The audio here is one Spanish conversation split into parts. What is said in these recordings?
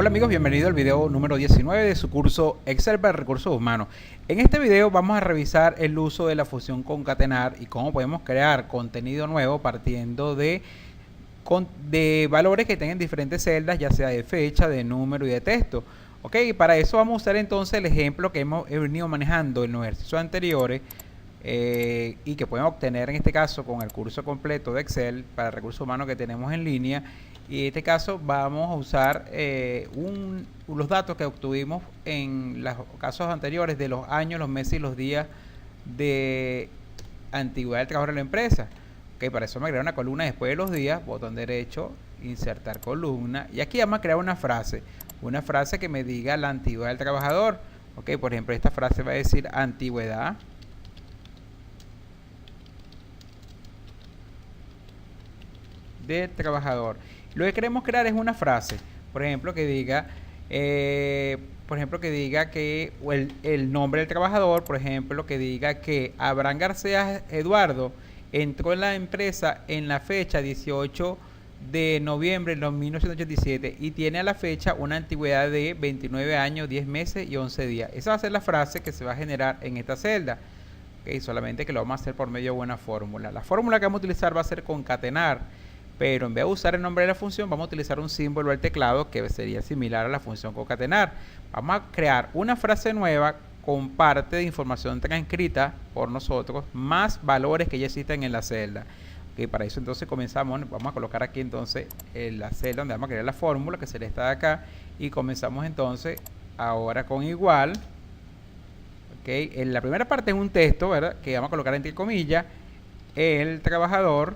Hola amigos, bienvenido al video número 19 de su curso Excel para Recursos Humanos. En este video vamos a revisar el uso de la función concatenar y cómo podemos crear contenido nuevo partiendo de valores que tengan diferentes celdas, ya sea de fecha, de número y de texto. Ok, para eso vamos a usar entonces el ejemplo que hemos venido manejando en los ejercicios anteriores y que pueden obtener en este caso con el curso completo de Excel para Recursos Humanos que tenemos en línea. Y en este caso vamos a usar los datos que obtuvimos en los casos anteriores de los años, los meses y los días de antigüedad del trabajador en la empresa. Okay, para eso me crear una columna después de los días, botón derecho, insertar columna. Y aquí vamos a crear una frase que me diga la antigüedad del trabajador. Okay, por ejemplo, esta frase va a decir antigüedad del trabajador. Lo que queremos crear es una frase, por ejemplo, que diga que el nombre del trabajador, por ejemplo, que diga que Abraham García Eduardo entró en la empresa en la fecha 18 de noviembre de 1987 y tiene a la fecha una antigüedad de 29 años, 10 meses y 11 días. Esa va a ser la frase que se va a generar en esta celda. Okay, solamente que lo vamos a hacer por medio de una fórmula. La fórmula que vamos a utilizar va a ser concatenar. Pero en vez de usar el nombre de la función, vamos a utilizar un símbolo del teclado que sería similar a la función concatenar. Vamos a crear una frase nueva con parte de información transcrita por nosotros, más valores que ya existen en la celda. Okay, para eso entonces comenzamos, vamos a colocar aquí entonces en la celda donde vamos a crear la fórmula, que sería esta de acá, y comenzamos entonces ahora con igual. Okay, en la primera parte es un texto, ¿verdad?, que vamos a colocar entre comillas, el trabajador.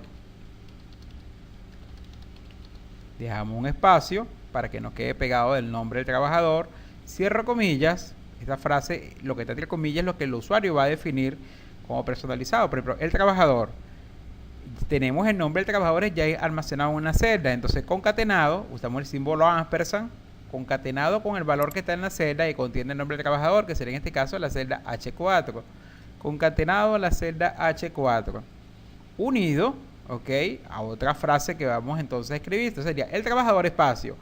Dejamos un espacio para que nos quede pegado el nombre del trabajador. Cierro comillas. Esta frase, lo que está entre comillas, es lo que el usuario va a definir como personalizado. Por ejemplo, el trabajador. Tenemos el nombre del trabajador ya almacenado en una celda. Entonces, concatenado, usamos el símbolo ampersand, concatenado con el valor que está en la celda y contiene el nombre del trabajador, que sería en este caso la celda H4. Concatenado a la celda H4. Unido, ok, a otra frase que vamos entonces a escribir. Esto sería el trabajador espacio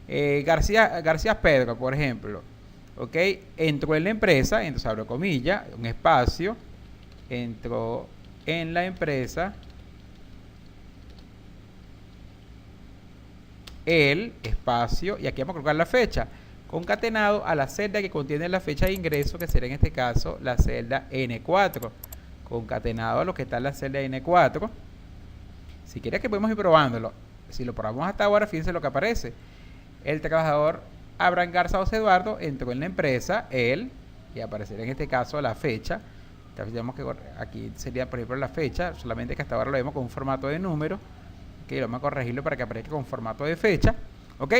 García Pedro, por ejemplo, ok, entró en la empresa, entonces abro comillas, un espacio, entró en la empresa el espacio, y aquí vamos a colocar la fecha, concatenado a la celda que contiene la fecha de ingreso, que será en este caso la celda N4, concatenado a lo que está en la celda N4. Si quieres que podemos ir probándolo, si lo probamos hasta ahora, fíjense lo que aparece. El trabajador Abraham García Eduardo entró en la empresa, él, y aparecerá en este caso la fecha. Entonces, digamos que aquí sería, por ejemplo, la fecha, solamente que hasta ahora lo vemos con un formato de número. Ok, vamos a corregirlo para que aparezca con formato de fecha. Ok,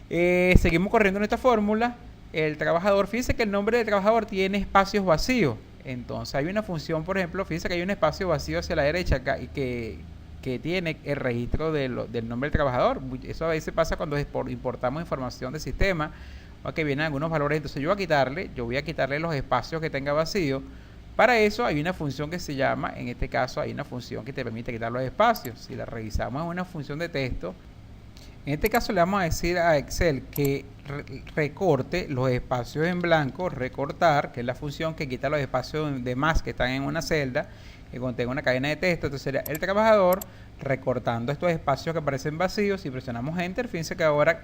seguimos corriendo en esta fórmula. El trabajador, fíjense que el nombre del trabajador tiene espacios vacíos. Entonces hay una función, por ejemplo, fíjense que hay un espacio vacío hacia la derecha acá y que tiene el registro del nombre del trabajador. Eso a veces pasa cuando importamos información del sistema, o que vienen algunos valores. Entonces yo voy a quitarle los espacios que tenga vacío. Para eso hay una función que se llama, en este caso hay una función que te permite quitar los espacios. Si la revisamos, es una función de texto. En este caso le vamos a decir a Excel que recorte los espacios en blanco, recortar, que es la función que quita los espacios de más que están en una celda, que contenga una cadena de texto. Entonces sería el trabajador recortando estos espacios que aparecen vacíos. Si presionamos Enter, fíjense que ahora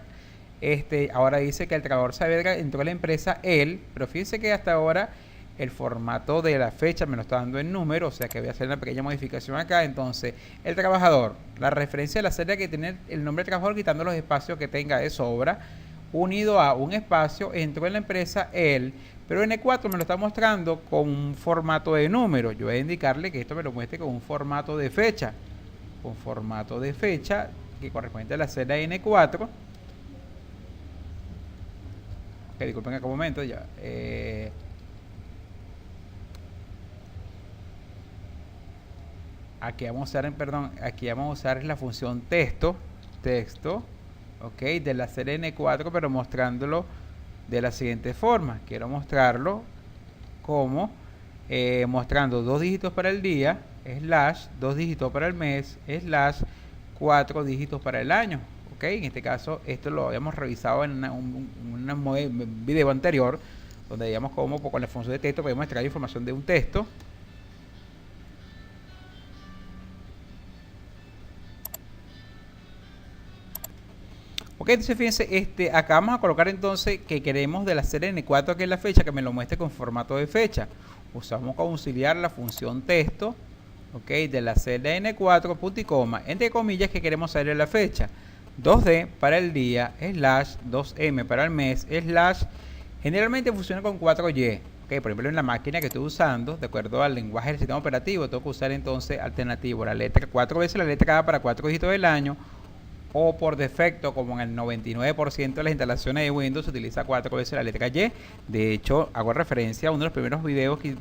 dice que el trabajador Saavedra entró a la empresa él, pero fíjense que hasta ahora el formato de la fecha me lo está dando en número, o sea que voy a hacer una pequeña modificación acá. Entonces, el trabajador, la referencia de la celda que tiene el nombre del trabajador quitando los espacios que tenga de sobra, unido a un espacio, entró en la empresa él, pero N4 me lo está mostrando con un formato de número. Yo voy a indicarle que esto me lo muestre con un formato de fecha, que corresponde a la celda N4. Ok, disculpen acá un momento, ya. Aquí vamos a usar la función texto, ok, de la celda N4, pero mostrándolo de la siguiente forma. Quiero mostrarlo como mostrando 2 dígitos para el día, / 2 dígitos para el mes, / 4 dígitos para el año. ¿ok? En este caso, esto lo habíamos revisado en un video anterior, donde digamos cómo con la función de texto podemos extraer información de un texto. Ok, entonces fíjense, acá vamos a colocar entonces que queremos de la serie N4, que es la fecha, que me lo muestre con formato de fecha. Usamos como auxiliar la función texto, ok, de la celda N4, punto y coma, entre comillas, que queremos saber la fecha. 2D para el día, slash, 2M para el mes, slash, generalmente funciona con 4Y. Ok, por ejemplo, en la máquina que estoy usando, de acuerdo al lenguaje del sistema operativo, tengo que usar entonces alternativo, la letra 4 veces la letra A para 4 dígitos del año, o por defecto, como en el 99% de las instalaciones de Windows, se utiliza 4 veces la letra Y. De hecho, hago referencia a uno de los primeros videos que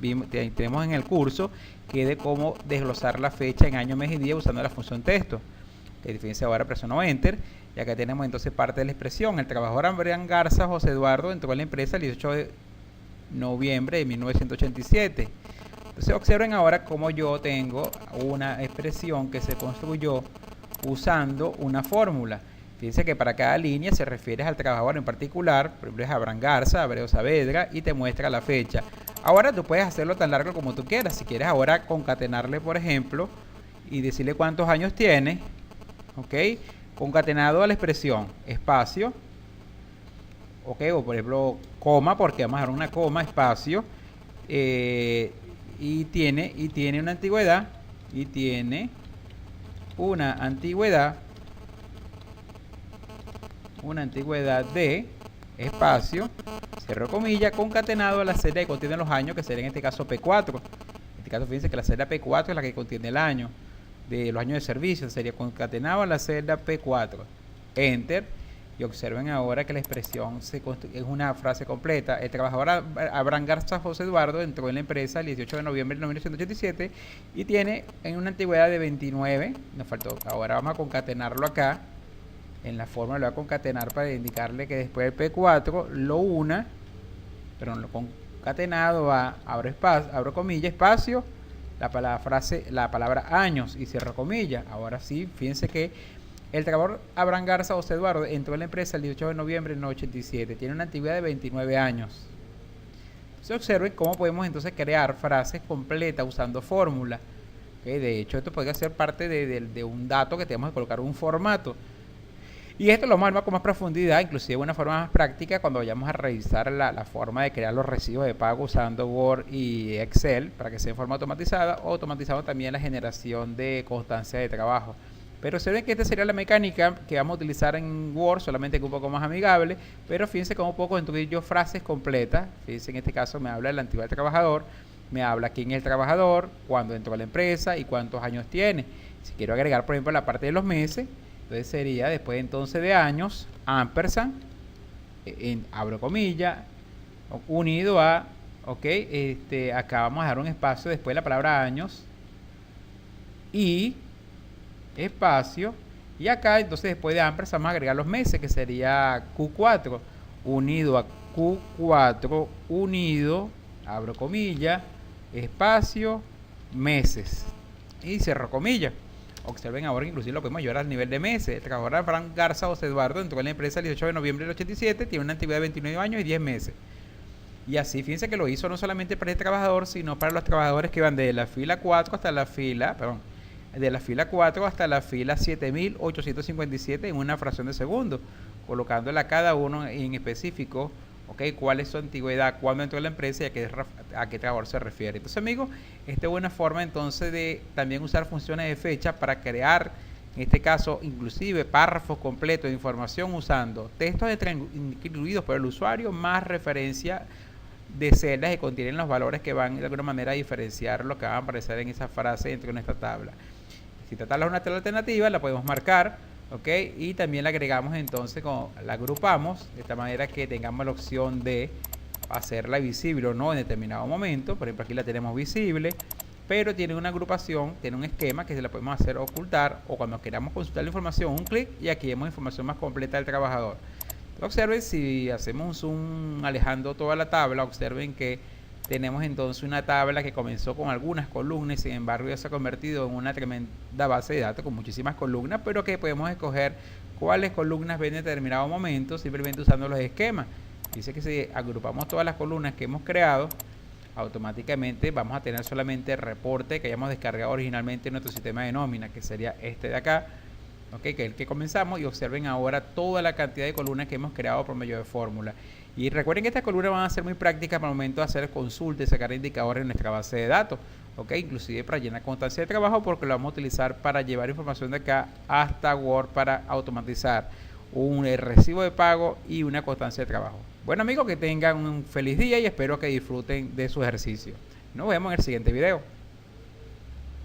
tenemos en el curso, que es de cómo desglosar la fecha en año, mes y día usando la función texto. Fíjense, ahora presiono Enter, y acá tenemos entonces parte de la expresión. El trabajador Abraham Garza José Eduardo entró a la empresa el 18 de noviembre de 1987. Entonces observen ahora cómo yo tengo una expresión que se construyó usando una fórmula. Fíjense que para cada línea se refiere al trabajador en particular, por ejemplo es Abraham Garza, Abreu Saavedra, y te muestra la fecha. Ahora tú puedes hacerlo tan largo como tú quieras. Si quieres ahora concatenarle, por ejemplo, y decirle cuántos años tiene, ok, concatenado a la expresión espacio, ok, o por ejemplo coma, porque vamos a dar una coma, espacio, y tiene una antigüedad, de espacio, cierro comilla, concatenado a la celda que contiene los años, que sería en este caso P4. En este caso fíjense que la celda P4 es la que contiene el año de los años de servicio, sería concatenado a la celda P4. Enter, y observen ahora que la expresión es una frase completa. El trabajador Abraham Garza José Eduardo entró en la empresa el 18 de noviembre de 1987 y tiene en una antigüedad de 29. Nos faltó. Ahora vamos a concatenarlo acá. En la forma lo voy a concatenar para indicarle que después del P4 lo concatenado a abro comilla, espacio, la palabra años y cierro comilla. Ahora sí, fíjense que el trabajador Abraham Garza José Eduardo entró en la empresa el 18 de noviembre de 1987. Tiene una antigüedad de 29 años. Se observen cómo podemos entonces crear frases completas usando fórmula. ¿Okay? De hecho, esto podría ser parte de un dato que tenemos que colocar un formato. Y esto lo vamos a ver con más profundidad, inclusive de una forma más práctica, cuando vayamos a revisar la forma de crear los recibos de pago usando Word y Excel para que sea en forma automatizada, o automatizando también la generación de constancia de trabajo. Pero se ven que esta sería la mecánica que vamos a utilizar en Word, solamente que un poco más amigable. Pero fíjense cómo puedo construir yo frases completas. Fíjense, en este caso me habla de la antigüedad del trabajador, me habla quién es el trabajador, cuándo entró a la empresa y cuántos años tiene. Si quiero agregar, por ejemplo, la parte de los meses, entonces sería después entonces de años, ampersand, abro comilla, unido a, ok, acá vamos a dar un espacio después de la palabra años, y espacio, y acá entonces después de ampersand vamos a agregar los meses, que sería Q4, unido a Q4, unido, abro comilla, espacio, meses, y cierro comilla. Observen ahora que inclusive lo podemos llevar al nivel de meses. El trabajador Abraham Garza José Eduardo entró en la empresa el 18 de noviembre del 87, tiene una antigüedad de 29 años y 10 meses. Y así, fíjense que lo hizo no solamente para este trabajador, sino para los trabajadores que van de la fila 4 hasta la fila, de la fila 4 hasta la fila 7857 en una fracción de segundo, colocándole a cada uno en específico, okay, cuál es su antigüedad, cuándo entró a la empresa y a qué trabajador se refiere. Entonces, amigos, esta es una forma entonces de también usar funciones de fecha para crear, en este caso, inclusive párrafos completos de información usando textos incluidos por el usuario más referencia de celdas que contienen los valores que van de alguna manera a diferenciar lo que van a aparecer en esa frase dentro de nuestra tabla. Si esta tabla es una tabla alternativa, la podemos marcar, ¿ok? Y también la agregamos entonces, la agrupamos de esta manera que tengamos la opción de hacerla visible o no en determinado momento. Por ejemplo, aquí la tenemos visible, pero tiene una agrupación, tiene un esquema que se la podemos hacer ocultar, o cuando queramos consultar la información, un clic y aquí vemos información más completa del trabajador. Observen, si hacemos un zoom alejando toda la tabla, observen que tenemos entonces una tabla que comenzó con algunas columnas, sin embargo ya se ha convertido en una tremenda base de datos con muchísimas columnas, pero que podemos escoger cuáles columnas ven en determinado momento simplemente usando los esquemas. Dice que si agrupamos todas las columnas que hemos creado, automáticamente vamos a tener solamente el reporte que hayamos descargado originalmente en nuestro sistema de nómina, que sería este de acá, que es el que comenzamos, y observen ahora toda la cantidad de columnas que hemos creado por medio de fórmula. Y recuerden que estas columnas van a ser muy prácticas para el momento de hacer consultas y sacar indicadores en nuestra base de datos, inclusive para llenar constancia de trabajo, porque lo vamos a utilizar para llevar información de acá hasta Word para automatizar un recibo de pago y una constancia de trabajo. Bueno amigos, que tengan un feliz día y espero que disfruten de su ejercicio. Nos vemos en el siguiente video.